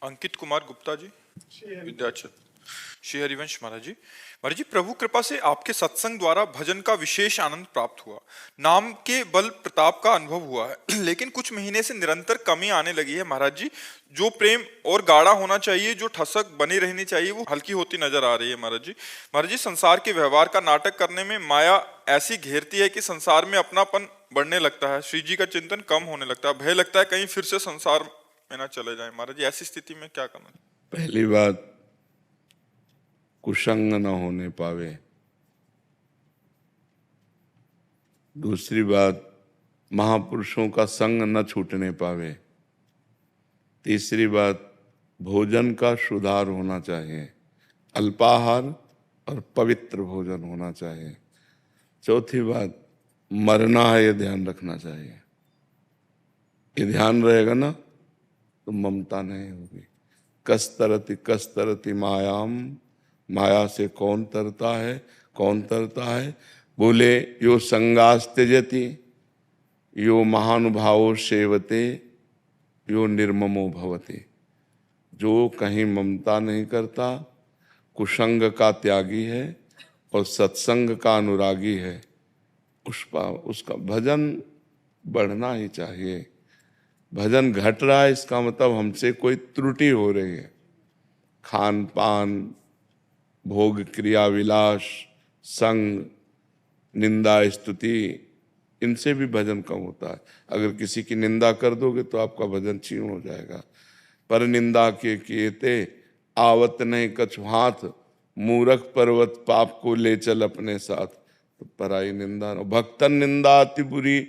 अंकित कुमार गुप्ता जी, विद्याचल। श्री हरिवंश महाराज जी, प्रभु कृपा से आपके सत्संग द्वारा भजन का विशेष आनंद प्राप्त हुआ। नाम के बल प्रताप का अनुभव हुआ है, लेकिन कुछ महीने से निरंतर कमी आने लगी है महाराज जी। जो प्रेम और गाढ़ा होना चाहिए, जो ठसक बनी रहनी चाहिए, वो हल्की होती नजर आ रही है महाराज जी। महाराज जी, संसार के व्यवहार का नाटक करने में माया ऐसी घेरती है कि संसार में अपनापन बढ़ने लगता है, श्री जी का चिंतन कम होने लगता है, भय लगता है कहीं फिर से संसार में ना चले जाए। महाराज जी, ऐसी स्थिति में क्या करना? पहली बात, कुसंग न होने पावे। दूसरी बात, महापुरुषों का संग न छूटने पावे। तीसरी बात, भोजन का सुधार होना चाहिए, अल्पाहार और पवित्र भोजन होना चाहिए। चौथी बात, मरना है, ये ध्यान रखना चाहिए। ये ध्यान रहेगा ना तो ममता नहीं होगी। कस्तरति मायाम, माया से कौन तरता है, कौन तरता है? बोले यो संगास त्यजति, यो महानुभावो सेवते, यो निर्ममो भवति। जो कहीं ममता नहीं करता, कुसंग का त्यागी है और सत्संग का अनुरागी है, उसका भजन बढ़ना ही चाहिए। भजन घट रहा है, इसका मतलब हमसे कोई त्रुटि हो रही है। खान पान, भोग क्रिया विलास, संग, निंदा स्तुति, इनसे भी भजन कम होता है। अगर किसी की निंदा कर दोगे तो आपका भजन क्षीण हो जाएगा। पर निंदा के किएते आवत नहीं कछु हाथ, मूरख पर्वत पाप को ले चल अपने साथ। तो पराई निंदा न, भक्तन निंदा अति बुरी,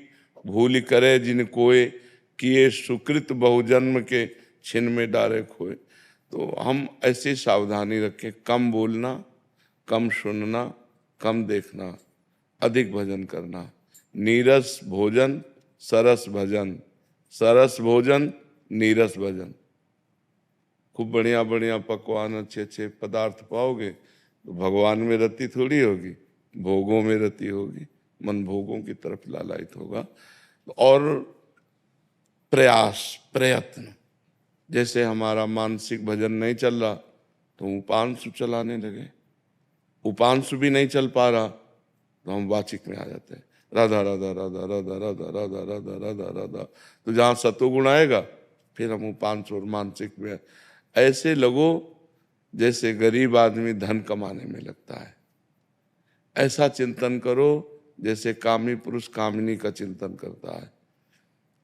भूल करे जिन कोय, किए सुकृत बहुजन्म के छिन में डारे खोए। तो हम ऐसी सावधानी रखें, कम बोलना, कम सुनना, कम देखना, अधिक भजन करना। नीरस भोजन सरस भजन, सरस भोजन नीरस भजन। खूब बढ़िया बढ़िया पकवान, अच्छे अच्छे पदार्थ पाओगे तो भगवान में रति थोड़ी होगी, भोगों में रति होगी, मन भोगों की तरफ लालायित होगा। और प्रयास, प्रयत्न, जैसे हमारा मानसिक भजन नहीं चल रहा तो उपांशु चलाने लगे। उपांशु भी नहीं चल पा रहा तो हम वाचिक में आ जाते हैं, राधा राधा राधा राधा राधा राधा राधा राधा राधा। तो जहाँ सतोगुण आएगा फिर हम उपांशु और मानसिक में। ऐसे लगो जैसे गरीब आदमी धन कमाने में लगता है। ऐसा चिंतन करो जैसे कामी पुरुष कामिनी का चिंतन करता है।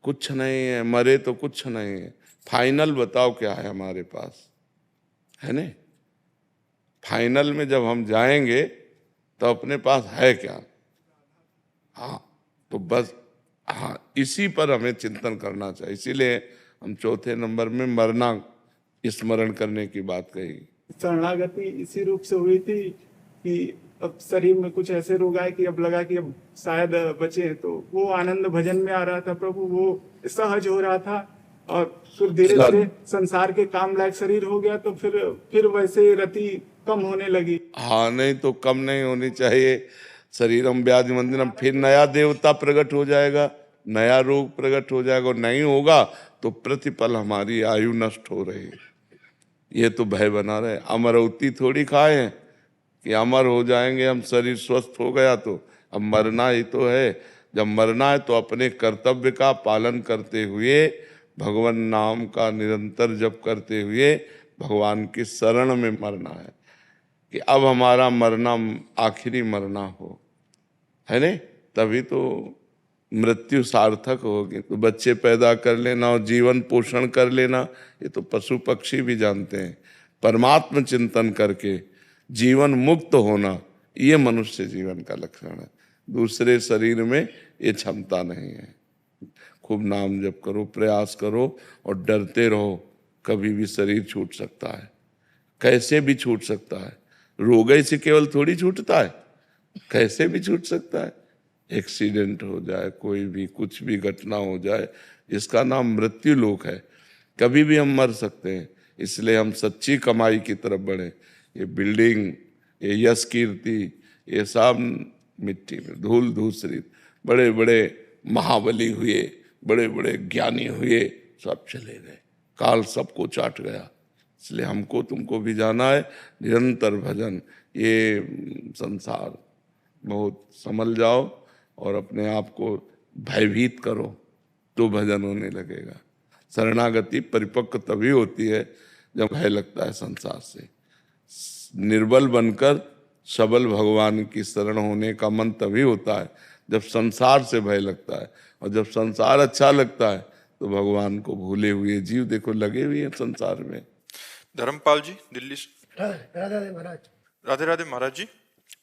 कुछ नहीं है, मरे तो कुछ नहीं है। फाइनल बताओ क्या है हमारे पास, है नहीं? फाइनल में जब हम जाएंगे तो अपने पास है क्या? हाँ, तो बस हाँ, इसी पर हमें चिंतन करना चाहिए। इसीलिए हम चौथे नंबर में मरना स्मरण करने की बात कही। शरणागति इसी रूप से हुई थी कि अब शरीर में कुछ ऐसे रोग आए कि अब लगा कि अब शायद बचे, तो वो आनंद भजन में आ रहा था प्रभु, वो सहज हो रहा था। और फिर धीरे धीरे संसार के काम लायक शरीर हो गया, तो फिर वैसे रति कम होने लगी। हाँ, नहीं तो कम नहीं होनी चाहिए। शरीरम व्याधि मंदिरम, फिर नया देवता प्रकट हो जाएगा, नया रोग प्रकट हो जाएगा। और नहीं होगा तो प्रतिपल हमारी आयु नष्ट हो रही है, ये तो भय बना रहे। अमरौती थोड़ी खाए हैं कि अमर हो जाएंगे हम, शरीर स्वस्थ हो गया तो। अब मरना ही तो है। जब मरना है तो अपने कर्तव्य का पालन करते हुए, भगवान नाम का निरंतर जप करते हुए भगवान की शरण में मरना है कि अब हमारा मरना आखिरी मरना हो, है नहीं? तभी तो मृत्यु सार्थक होगी। तो बच्चे पैदा कर लेना और जीवन पोषण कर लेना, ये तो पशु पक्षी भी जानते हैं। परमात्म चिंतन करके जीवन मुक्त होना, ये मनुष्य जीवन का लक्षण है। दूसरे शरीर में ये क्षमता नहीं है। खूब नाम जप करो, प्रयास करो और डरते रहो, कभी भी शरीर छूट सकता है, कैसे भी छूट सकता है। रोग से केवल थोड़ी छूटता है, कैसे भी छूट सकता है। एक्सीडेंट हो जाए, कोई भी कुछ भी घटना हो जाए, इसका नाम मृत्यु लोक है। कभी भी हम मर सकते हैं। इसलिए हम सच्ची कमाई की तरफ बढ़े। ये बिल्डिंग, ये यश कीर्ति, ये सब मिट्टी में धूल धूसरित। बड़े बड़े महाबली हुए, बड़े बड़े ज्ञानी हुए, सब चले गए, काल सबको चाट गया। इसलिए हमको तुमको भी जाना है निरंतर भजन। ये संसार बहुत संभल जाओ और अपने आप को भयभीत करो तो भजन होने लगेगा। शरणागति परिपक्व तभी होती है जब भय लगता है संसार से। निर्बल बनकर सबल भगवान की शरण होने का मन तभी होता है जब संसार से भय लगता है, और जब संसार अच्छा लगता है तो भगवान को भूले हुए जीव देखो लगे हुए हैं संसार में। धर्मपाल जी दिल्ली से। राधे राधे महाराज। राधे राधे महाराज जी।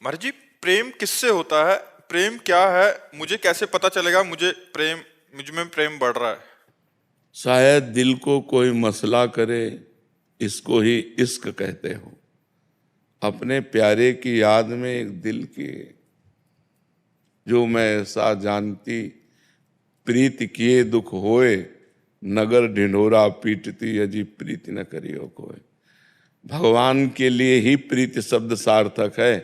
महाराज जी, प्रेम किससे होता है? प्रेम क्या है? मुझे कैसे पता चलेगा मुझ में प्रेम बढ़ रहा है? शायद दिल को कोई मसला करे, इसको ही इश्क कहते हो। अपने प्यारे की याद में एक दिल की जो मैं ऐसा जानती, प्रीति किए दुख होए, नगर ढिंढोरा पीटती अजी प्रीति न करियो कोई। भगवान के लिए ही प्रीति शब्द सार्थक है।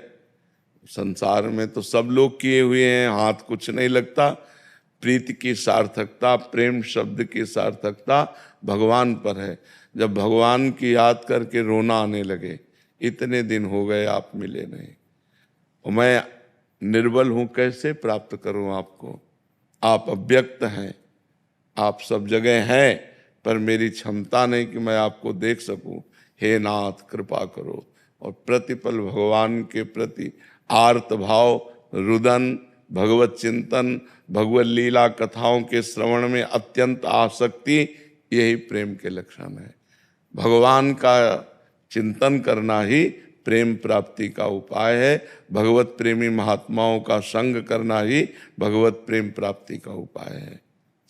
संसार में तो सब लोग किए हुए हैं, हाथ कुछ नहीं लगता। प्रीति की सार्थकता, प्रेम शब्द की सार्थकता भगवान पर है। जब भगवान की याद करके रोना आने लगे, इतने दिन हो गए आप मिले नहीं, और मैं निर्बल हूं, कैसे प्राप्त करूं आपको? आप अव्यक्त हैं, आप सब जगह हैं, पर मेरी क्षमता नहीं कि मैं आपको देख सकूं। हे नाथ कृपा करो। और प्रतिपल भगवान के प्रति आर्त भाव, रुदन, भगवत चिंतन, भगवत लीला कथाओं के श्रवण में अत्यंत आसक्ति, यही प्रेम के लक्षण है। भगवान का चिंतन करना ही प्रेम प्राप्ति का उपाय है। भगवत प्रेमी महात्माओं का संग करना ही भगवत प्रेम प्राप्ति का उपाय है।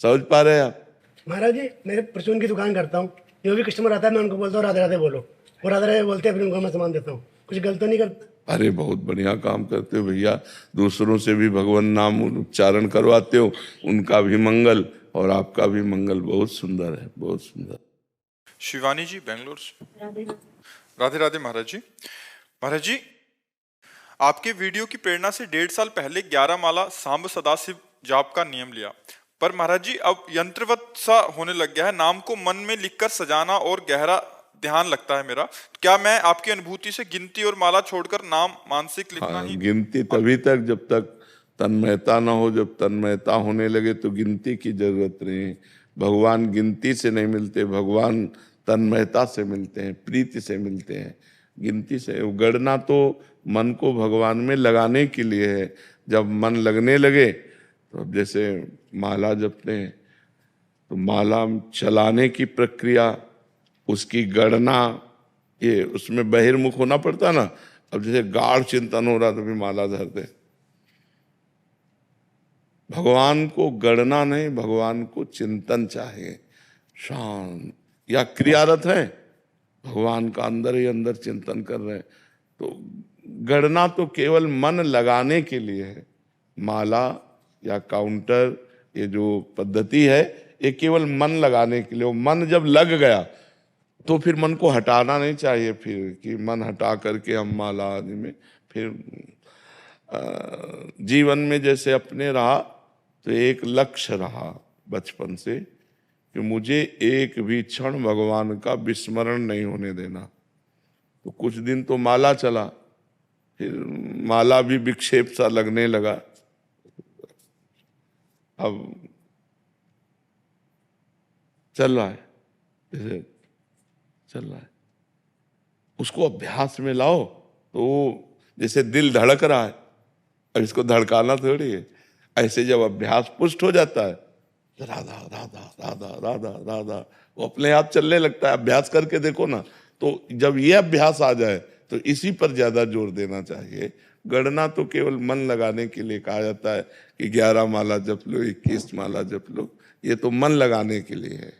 समझ पा रहे हैं आप? महाराज जी, मैं परचून की दुकान करता हूँ। जो भी कस्टमर आता है मैं उनको बोलता हूँ राधे राधे बोलो, वो राधे राधे बोलते हैं, फिर उनको मैं सामान देता हूँ। कुछ गलत तो नहीं करता? अरे बहुत बढ़िया काम करते हो भैया। दूसरों से भी भगवान नाम उच्चारण करवाते हो, उनका भी मंगल और आपका भी मंगल। बहुत सुंदर है, बहुत सुंदर। शिवानी जी बेंगलोर से। राधे राधे महाराज जी। महाराज जी, आपके वीडियो की प्रेरणा से 1.5 साल पहले 11 माला सांब सदाशिव जाप का नियम लिया, पर महाराज जी अब यंत्रवत सा होने लग गया है। नाम को मन में लिखकर सजाना और गहरा ध्यान लगता है मेरा। क्या मैं आपकी अनुभूति से गिनती और माला छोड़कर नाम मानसिक लिखना ही? गिनती तभी तक जब तक तन्मयता ना हो। जब तन्मयता होने लगे तो गिनती की जरूरत नहीं। भगवान गिनती से नहीं मिलते, भगवान तन्मयता से मिलते हैं, प्रीति से मिलते हैं। गिनती से गणना तो मन को भगवान में लगाने के लिए है। जब मन लगने लगे तो अब जैसे माला जपते हैं तो माला चलाने की प्रक्रिया, उसकी गणना, ये उसमें बहिर्मुख होना पड़ता ना। अब जैसे गाढ़ चिंतन हो रहा तो भी माला धरते। भगवान को गणना नहीं, भगवान को चिंतन चाहिए। शांत या क्रियारत है, भगवान का अंदर ही अंदर चिंतन कर रहे हैं। तो गणना तो केवल मन लगाने के लिए है। माला या काउंटर, ये जो पद्धति है, ये केवल मन लगाने के लिए। वो मन जब लग गया तो फिर मन को हटाना नहीं चाहिए। फिर कि मन हटा करके हम माला आदि में फिर जीवन में जैसे अपने रहा तो एक लक्ष्य रहा बचपन से कि मुझे एक भी क्षण भगवान का विस्मरण नहीं होने देना। तो कुछ दिन तो माला चला, फिर माला भी विक्षेप सा लगने लगा। अब चल रहा है, जैसे चल रहा है, उसको अभ्यास में लाओ। तो जैसे दिल धड़क रहा है, अब इसको धड़काना थोड़ी है। ऐसे जब अभ्यास पुष्ट हो जाता है, राधा राधा राधा राधा राधा, वो अपने आप चलने लगता है। अभ्यास करके देखो ना। तो जब ये अभ्यास आ जाए तो इसी पर ज्यादा जोर देना चाहिए। गणना तो केवल मन लगाने के लिए कहा जाता है कि 11 माला जप लो, 21 माला जप लो, ये तो मन लगाने के लिए है।